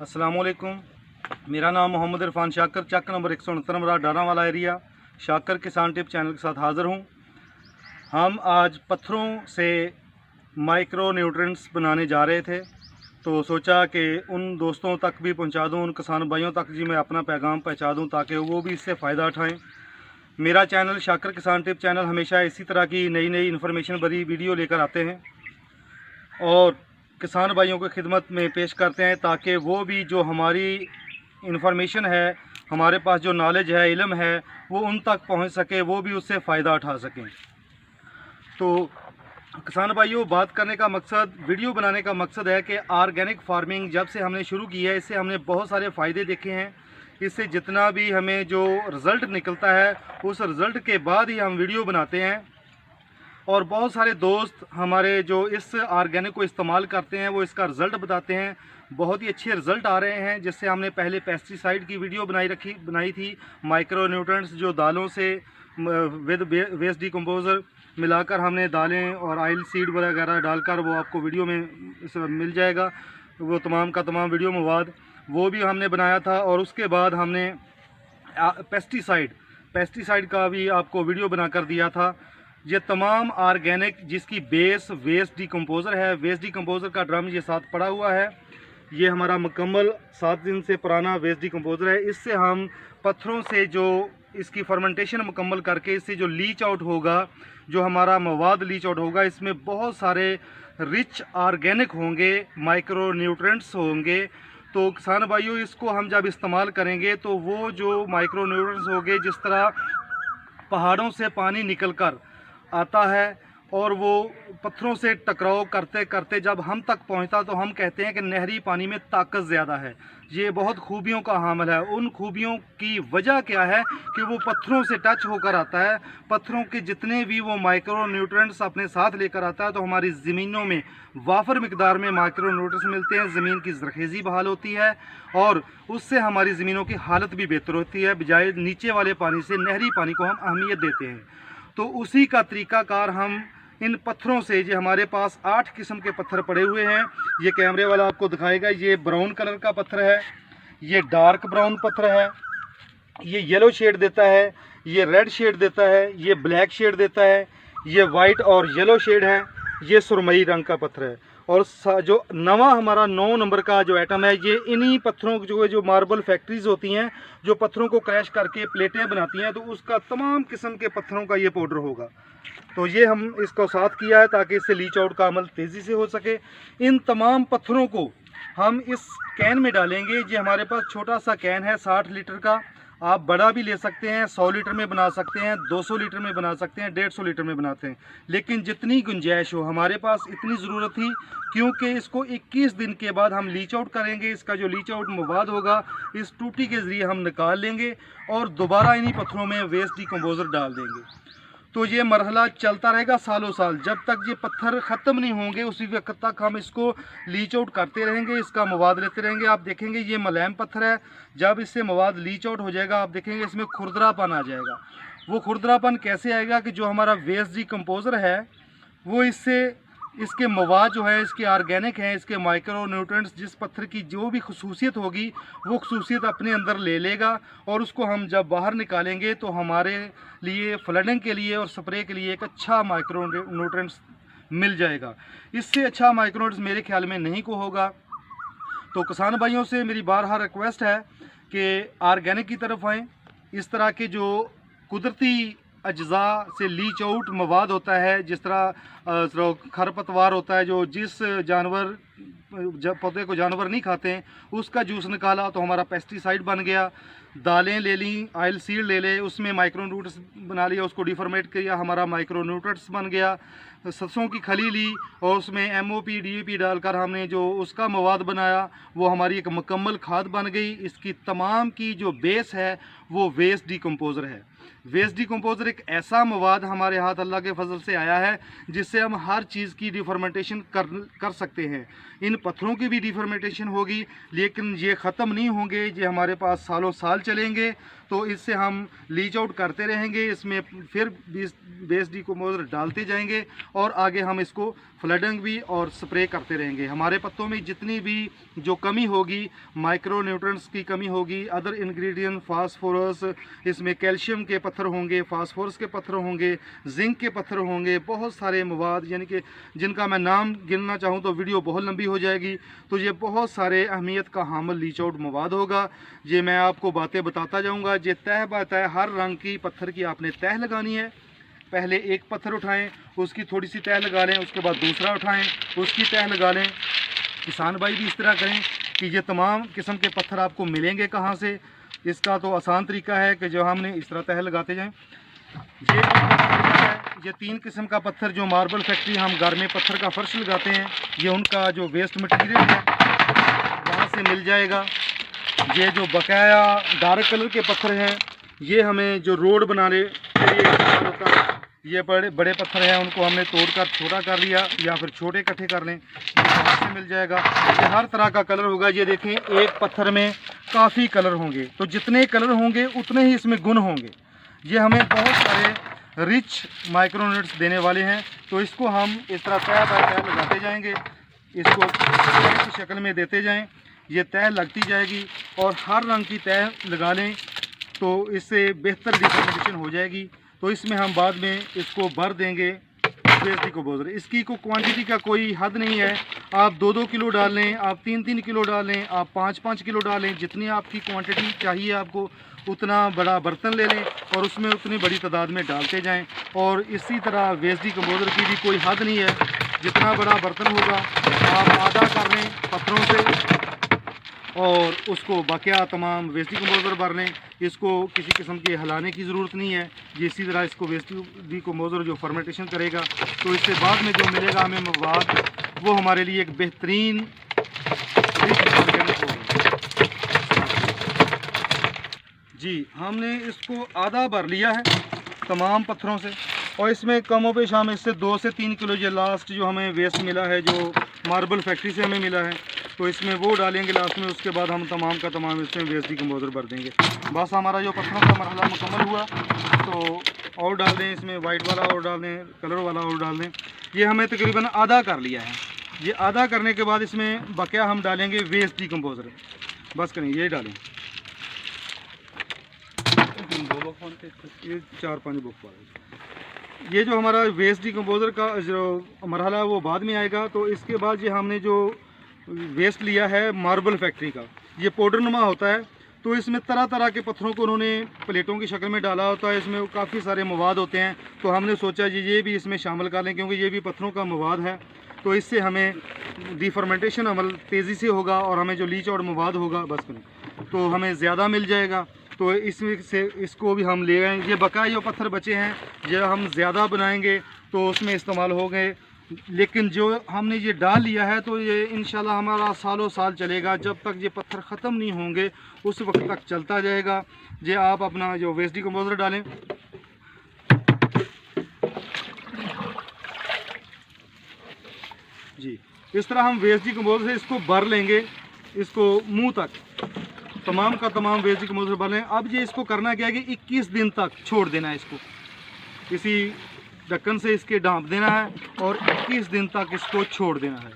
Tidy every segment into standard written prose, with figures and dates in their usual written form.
अस्सलामुअलैकुम। मेरा नाम मोहम्मद इरफान शाकर, चक नंबर 169 डारावाला एरिया, शाकर किसान टिप चैनल के साथ हाज़िर हूँ। हम आज पत्थरों से माइक्रो न्यूट्रिएंट्स बनाने जा रहे थे, तो सोचा कि उन दोस्तों तक भी पहुँचा दूँ, उन किसान भाइयों तक जी मैं अपना पैगाम पहुँचा दूँ ताकि वो भी इससे फ़ायदा उठाएँ। मेरा चैनल शाकर किसान टिप चैनल हमेशा इसी तरह की नई नई इन्फॉर्मेशन भरी वीडियो लेकर आते हैं और किसान भाइयों को खिदमत में पेश करते हैं ताकि वो भी जो हमारी इन्फॉर्मेशन है, हमारे पास जो नॉलेज है, इल्म है, वो उन तक पहुंच सके, वो भी उससे फ़ायदा उठा सकें। तो किसान भाइयों, बात करने का मकसद, वीडियो बनाने का मकसद है कि ऑर्गेनिक फार्मिंग जब से हमने शुरू की है, इससे हमने बहुत सारे फ़ायदे देखे हैं। इससे जितना भी हमें जो रिज़ल्ट निकलता है, उस रिज़ल्ट के बाद ही हम वीडियो बनाते हैं। और बहुत सारे दोस्त हमारे जो इस ऑर्गेनिक को इस्तेमाल करते हैं, वो इसका रिज़ल्ट बताते हैं, बहुत ही अच्छे रिज़ल्ट आ रहे हैं। जिससे हमने पहले पेस्टिसाइड की वीडियो बनाई थी, माइक्रो न्यूट्रिएंट्स जो दालों से विद वेस्ट डिकम्पोज़र मिलाकर हमने दालें और ऑयल सीड वगैरह डालकर, वो आपको वीडियो में मिल जाएगा, वो तमाम का तमाम वीडियो मवाद वो भी हमने बनाया था। और उसके बाद हमने पेस्टिसाइड का भी आपको वीडियो बनाकर दिया था। ये तमाम ऑर्गेनिक जिसकी बेस वेस्ट डिकम्पोज़र है, वेस्ट डिकम्पोज़र का ड्रम ये साथ पड़ा हुआ है। ये हमारा मुकम्मल 7 दिन से पुराना वेस्ट डिकम्पोज़र है। इससे हम पत्थरों से जो इसकी फर्मेंटेशन मुकम्मल करके इससे जो लीच आउट होगा, जो हमारा मवाद लीच आउट होगा, इसमें बहुत सारे रिच ऑर्गेनिक होंगे, माइक्रो न्यूट्रिएंट्स होंगे। तो किसान भाइयों, इसको हम जब इस्तेमाल करेंगे तो वो जो माइक्रो न्यूट्रिएंट्स होंगे, जिस तरह पहाड़ों से पानी निकल कर आता है और वो पत्थरों से टकराव करते करते जब हम तक पहुंचता, तो हम कहते हैं कि नहरी पानी में ताकत ज़्यादा है। ये बहुत खूबियों का हामिल है। उन खूबियों की वजह क्या है कि वो पत्थरों से टच होकर आता है। पत्थरों के जितने भी वो माइक्रो न्यूट्रिएंट्स अपने साथ लेकर आता है, तो हमारी ज़मीनों में वाफर मिकदार में माइक्रो न्यूट्रिएंट्स मिलते हैं। ज़मीन की ज़रख़ेज़ी बहाल होती है और उससे हमारी ज़मीनों की हालत भी बेहतर होती है। बजाय नीचे वाले पानी से नहरी पानी को हम अहमियत देते हैं। तो उसी का तरीक़ाकार हम इन पत्थरों से, ये हमारे पास 8 किस्म के पत्थर पड़े हुए हैं। ये कैमरे वाला आपको दिखाएगा। ये ब्राउन कलर का पत्थर है, ये डार्क ब्राउन पत्थर है, ये येलो शेड देता है, ये रेड शेड देता है, ये ब्लैक शेड देता है, ये वाइट और येलो शेड है, ये सुरमई रंग का पत्थर है। और जो नवा हमारा 9 नंबर का जो आइटम है, ये इन्हीं पत्थरों जो मार्बल फैक्ट्रीज़ होती हैं, जो पत्थरों को क्रैश करके प्लेटें बनाती हैं, तो उसका तमाम किस्म के पत्थरों का ये पाउडर होगा। तो ये हम इसको साथ किया है ताकि इससे लीच आउट का अमल तेज़ी से हो सके। इन तमाम पत्थरों को हम इस कैन में डालेंगे। ये हमारे पास छोटा सा कैन है 60 लीटर का। आप बड़ा भी ले सकते हैं, 100 लीटर में बना सकते हैं, 200 लीटर में बना सकते हैं, 150 लीटर में बनाते हैं। लेकिन जितनी गुंजाइश हो, हमारे पास इतनी ज़रूरत थी, क्योंकि इसको 21 दिन के बाद हम लीच आउट करेंगे। इसका जो लीच आउट मवाद होगा, इस टूटी के ज़रिए हम निकाल लेंगे और दोबारा इन्हीं पत्थरों में वेस्ट डिकम्पोज़र डाल देंगे। तो ये मरहला चलता रहेगा सालों साल, जब तक ये पत्थर ख़त्म नहीं होंगे, उसी वक्त तक हम इसको लीच आउट करते रहेंगे, इसका मवाद लेते रहेंगे। आप देखेंगे ये मुलायम पत्थर है, जब इससे मवाद लीच आउट हो जाएगा, आप देखेंगे इसमें खुरदरापन आ जाएगा। वो खुरदरापन कैसे आएगा कि जो हमारा वेस्ट डिकम्पोज़र है, वो इसके मवाद जो है, इसके ऑर्गेनिक हैं, इसके माइक्रो न्यूट्रिएंट्स, जिस पत्थर की जो भी खसूसियत होगी, वो खसूसियत अपने अंदर ले लेगा। और उसको हम जब बाहर निकालेंगे तो हमारे लिए फ्लडिंग के लिए और स्प्रे के लिए एक अच्छा माइक्रो न्यूट्रिएंट्स मिल जाएगा। इससे अच्छा माइक्रो न्यूट्रिएंट्स मेरे ख्याल में नहीं को होगा। तो किसान भाइयों से मेरी बारहा रिक्वेस्ट है कि ऑर्गेनिक की तरफ आएँ। इस तरह के जो कुदरती अज्जा से लीच आउट मवाद होता है, जिस तरह खरपतवार होता है, जो जिस जानवर पौधे को जानवर नहीं खाते हैं, उसका जूस निकाला तो हमारा पेस्टिसाइड बन गया। दालें ले ली, ऑयल सीड ले ले, उसमें माइक्रो न्यूट्रिएंट्स बना लिया, उसको डिफॉर्मेट किया, हमारा माइक्रो न्यूट्रिएंट्स बन गया। सरसों की खली ली और उसमें MOP DAP डालकर हमने जो उसका मवाद बनाया, वो हमारी एक मुकम्मल खाद बन गई। इसकी तमाम की जो बेस है, वो वेस्ट डिकम्पोज़र है। वेस्ट डिकम्पोज़र एक ऐसा मवाद हमारे हाथ अल्लाह के फजल से आया है, जिससे हम हर चीज़ की डिफॉर्मेंटेशन कर सकते हैं। इन पत्थरों की भी डिफॉर्मेशन होगी, लेकिन ये ख़त्म नहीं होंगे, ये हमारे पास सालों साल चलेंगे। तो इससे हम लीच आउट करते रहेंगे, इसमें फिर बेस डिकम्पोजर डालते जाएंगे और आगे हम इसको फ्लडिंग भी और स्प्रे करते रहेंगे। हमारे पत्तों में जितनी भी जो कमी होगी, माइक्रो न्यूट्रिएंट्स की कमी होगी, अदर इंग्रेडिएंट, फास्फोरस, इसमें कैल्शियम के पत्थर होंगे, फास्फोरस के पत्थर होंगे, जिंक के पत्थर होंगे, बहुत सारे मवाद, यानी कि जिनका मैं नाम गिनना चाहूँ तो वीडियो बहुत लंबी हो जाएगी। तो ये बहुत सारे अहमियत का हामिल लीच आउट मवाद होगा। ये मैं आपको बातें बताता जाऊँगा। ये तह ब तह हर रंग की पत्थर की आपने तह लगानी है। पहले एक पत्थर उठाएं, उसकी थोड़ी सी तह लगा लें, उसके बाद दूसरा उठाएं, उसकी तह लगा लें। किसान भाई भी इस तरह करें कि ये तमाम किस्म के पत्थर आपको मिलेंगे कहाँ से। इसका तो आसान तरीका है कि जो हमने इस तरह तह लगाते जाएं। ये 3 किस्म का पत्थर जो मार्बल फैक्ट्री हम घर में पत्थर का फर्श लगाते हैं, ये उनका जो वेस्ट मटेरियल है वहाँ से मिल जाएगा। ये जो बकाया डार्क कलर के पत्थर हैं, ये हमें जो रोड बनाने के लिए इस्तेमाल होता है, ये बड़े पत्थर हैं, उनको हमने तोड़कर छोटा कर लिया या फिर छोटे इकट्ठे कर लें, ये वहाँ से मिल जाएगा। ये हर तरह का कलर होगा। ये देखें, एक पत्थर में काफ़ी कलर होंगे, तो जितने कलर होंगे उतने ही इसमें गुण होंगे। ये हमें बहुत सारे रिच माइक्रोन्यूट्रिएंट्स देने वाले हैं। तो इसको हम इस तरह तह बाय तह लगाते जाएंगे, इसको इस शक्ल में देते जाएं, ये तह लगती जाएगी। और हर रंग की तह लगा लें तो इससे बेहतर डिफॉर्मेशन हो जाएगी। तो इसमें हम बाद में इसको भर देंगे बेस डिकम्पोजर। इसकी को क्वांटिटी का कोई हद नहीं है, आप 2-2 किलो डाल लें, आप 3-3 किलो डाल लें, आप 5-5 किलो डालें, जितनी आपकी क्वांटिटी चाहिए आपको उतना बड़ा बर्तन ले लें और उसमें उतनी बड़ी तादाद में डालते जाएं। और इसी तरह वेस्ट डिकम्पोजर की भी कोई हद नहीं है, जितना बड़ा बर्तन होगा आप आधा कर लें पत्थरों से और उसको बाकिया तमाम वेस्ट डिकम्पोजर भर लें। इसको किसी किस्म के हिलाने की ज़रूरत नहीं है। ये इसी तरह इसको वेस्ट डिकम्पोजर जो फर्मेंटेशन करेगा, तो इससे बाद में जो मिलेगा हमें मवाद, वो हमारे लिए एक बेहतरीन जी। हमने इसको आधा भर लिया है तमाम पत्थरों से और इसमें कमो पेश हम इससे 2 से 3 किलो ये लास्ट जो हमें वेस्ट मिला है, जो मार्बल फैक्ट्री से हमें मिला है, तो इसमें वो डालेंगे लास्ट में। उसके बाद हम तमाम का तमाम इसमें वेस्ट डिकम्पोजर भर देंगे। बस हमारा जो पत्थरों का मरहला मुकम्मल हुआ, तो और डाल दें इसमें, वाइट वाला और डाल दें, कलर वाला और डाल दें। ये हमें तकरीबन आधा कर लिया है। ये आधा करने के बाद इसमें बकिया हम डालेंगे वेस्ट डिकम्पोजर। बस करें, ये डालें, ये 4-5 बुक वाले। ये जो हमारा वेस्ट डिकम्पोजर का जो मरहला है वो बाद में आएगा। तो इसके बाद ये हमने जो वेस्ट लिया है मार्बल फैक्ट्री का, ये पाउडर नुमा होता है। तो इसमें तरह तरह के पत्थरों को उन्होंने प्लेटों की शक्ल में डाला होता है, इसमें काफ़ी सारे मवाद होते हैं। तो हमने सोचा ये भी इसमें शामिल कर लें, क्योंकि ये भी पत्थरों का मवाद है। तो इससे हमें डिफॉर्मेंटेशन अमल तेज़ी से होगा और हमें जो लीच और मवाद होगा बस तो हमें ज़्यादा मिल जाएगा। तो इसमें से इसको भी हम ले गए। ये बकाया जो पत्थर बचे हैं, ये हम ज़्यादा बनाएंगे तो उसमें इस्तेमाल हो गए, लेकिन जो हमने ये डाल लिया है तो ये इंशाल्लाह हमारा सालों साल चलेगा। जब तक ये पत्थर ख़त्म नहीं होंगे उस वक्त तक चलता जाएगा। ये आप अपना जो वेस्ट डिकम्पोजर डालें, जी इस तरह हम वेस्ट डिकम्पोजर से इसको भर लेंगे, इसको मुंह तक तमाम का तमाम वेस्ट डिकम्पोजर भर लें। अब ये इसको करना क्या है कि 21 दिन तक छोड़ देना है, इसको किसी ढक्कन से इसके ढाँप देना है और 21 दिन तक इसको छोड़ देना है।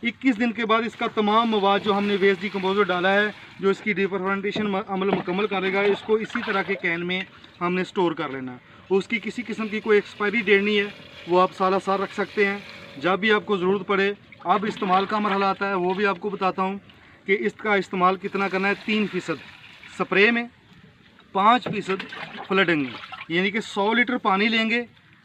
21 दिन के बाद इसका तमाम मवाद जो हमने वेस्ट डिकम्पोजर डाला है, जो इसकी डिफॉर्मेंटेशन अमल मुकम्मल करेगा, इसको इसी तरह के कैन में हमने स्टोर कर लेना है। उसकी किसी किस्म की कोई एक्सपायरी डेट नहीं है, वो आप सारा साल रख सकते हैं। जब भी आपको ज़रूरत पड़े, अब इस्तेमाल का मरहला आता है, वो भी आपको बताता हूँ कि इसका इस्तेमाल कितना करना है। 3% स्प्रे में, 5% फ्लडिंग में, यानी कि 100 लीटर पानी लेंगे,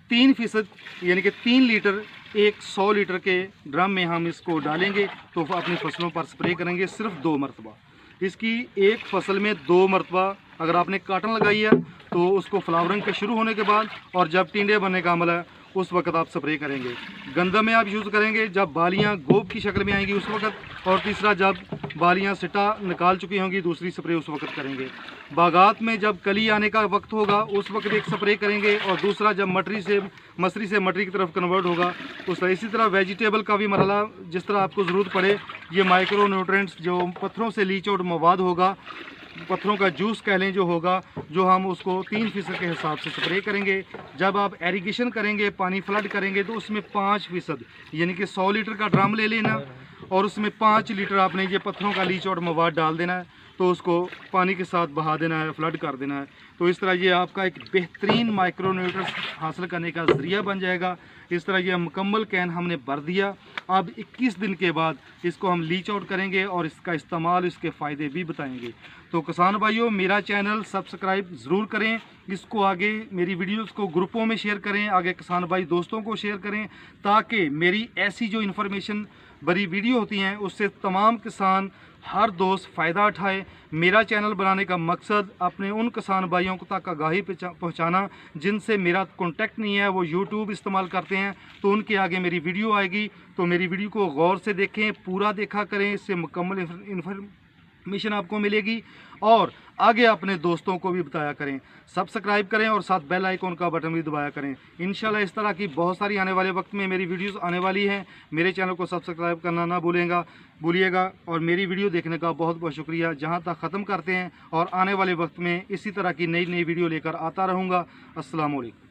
3% यानी कि 3 लीटर एक 100 लीटर के ड्रम में हम इसको डालेंगे। तो अपनी फसलों पर स्प्रे करेंगे सिर्फ 2 मरतबा। इसकी एक फसल में 2 मरतबा अगर आपने काटन लगाई है तो उसको फ्लावरिंग के शुरू होने के बाद और जब टिंडे बनने का अमल है उस वक्त आप स्प्रे करेंगे। गंदम में आप यूज़ करेंगे जब बालियाँ गोब की शक्ल में आएंगी उस वक्त, और तीसरा जब बालियाँ सिटा निकाल चुकी होंगी दूसरी स्प्रे उस वक्त करेंगे। बागात में जब कली आने का वक्त होगा उस वक्त एक स्प्रे करेंगे, और दूसरा जब मसरी से मटरी की तरफ कन्वर्ट होगा उस तरह। इसी तरह वेजिटेबल का भी मरहला जिस तरह आपको ज़रूरत पड़े, ये माइक्रो न्यूट्रेंट्स जो पत्थरों से लीच आउट मवाद होगा, पत्थरों का जूस कह लें जो होगा, जो हम उसको 3% के हिसाब से स्प्रे करेंगे। जब आप एरीगेशन करेंगे, पानी फ्लड करेंगे, तो उसमें 5% यानी कि 100 लीटर का ड्रम ले लेना और उसमें 5 लीटर आपने ये पत्थरों का लीच आउट मवाद डाल देना है, तो उसको पानी के साथ बहा देना है, फ्लड कर देना है। तो इस तरह ये आपका एक बेहतरीन माइक्रो न्यूट्रिएंट्स हासिल करने का ज़रिया बन जाएगा। इस तरह ये मुकम्मल कैन हमने भर दिया। अब 21 दिन के बाद इसको हम लीच आउट करेंगे और इसका इस्तेमाल, इसके फ़ायदे भी बताएंगे। तो किसान भाइयों, मेरा चैनल सब्सक्राइब ज़रूर करें, इसको आगे मेरी वीडियोस को ग्रुपों में शेयर करें, आगे किसान भाई दोस्तों को शेयर करें, ताकि मेरी ऐसी जो इन्फॉर्मेशन बड़ी वीडियो होती हैं उससे तमाम किसान, हर दोस्त फ़ायदा उठाए। मेरा चैनल बनाने का मकसद अपने उन किसान भाइयों को तक आगाही पहुंचाना जिनसे मेरा कांटेक्ट नहीं है, वो यूट्यूब इस्तेमाल करते हैं, तो उनके आगे मेरी वीडियो आएगी। तो मेरी वीडियो को गौर से देखें, पूरा देखा करें, इससे मुकम्मल इन्फॉर्मेशन आपको मिलेगी, और आगे अपने दोस्तों को भी बताया करें। सब्सक्राइब करें और साथ बेल आइकॉन का बटन भी दबाया करें। इंशाल्लाह इस तरह की बहुत सारी आने वाले वक्त में मेरी वीडियोस आने वाली हैं। मेरे चैनल को सब्सक्राइब करना ना भूलिएगा, और मेरी वीडियो देखने का बहुत बहुत शुक्रिया। जहां तक ख़त्म करते हैं, और आने वाले वक्त में इसी तरह की नई वीडियो लेकर आता रहूँगा। अस्सलाम वालेकुम।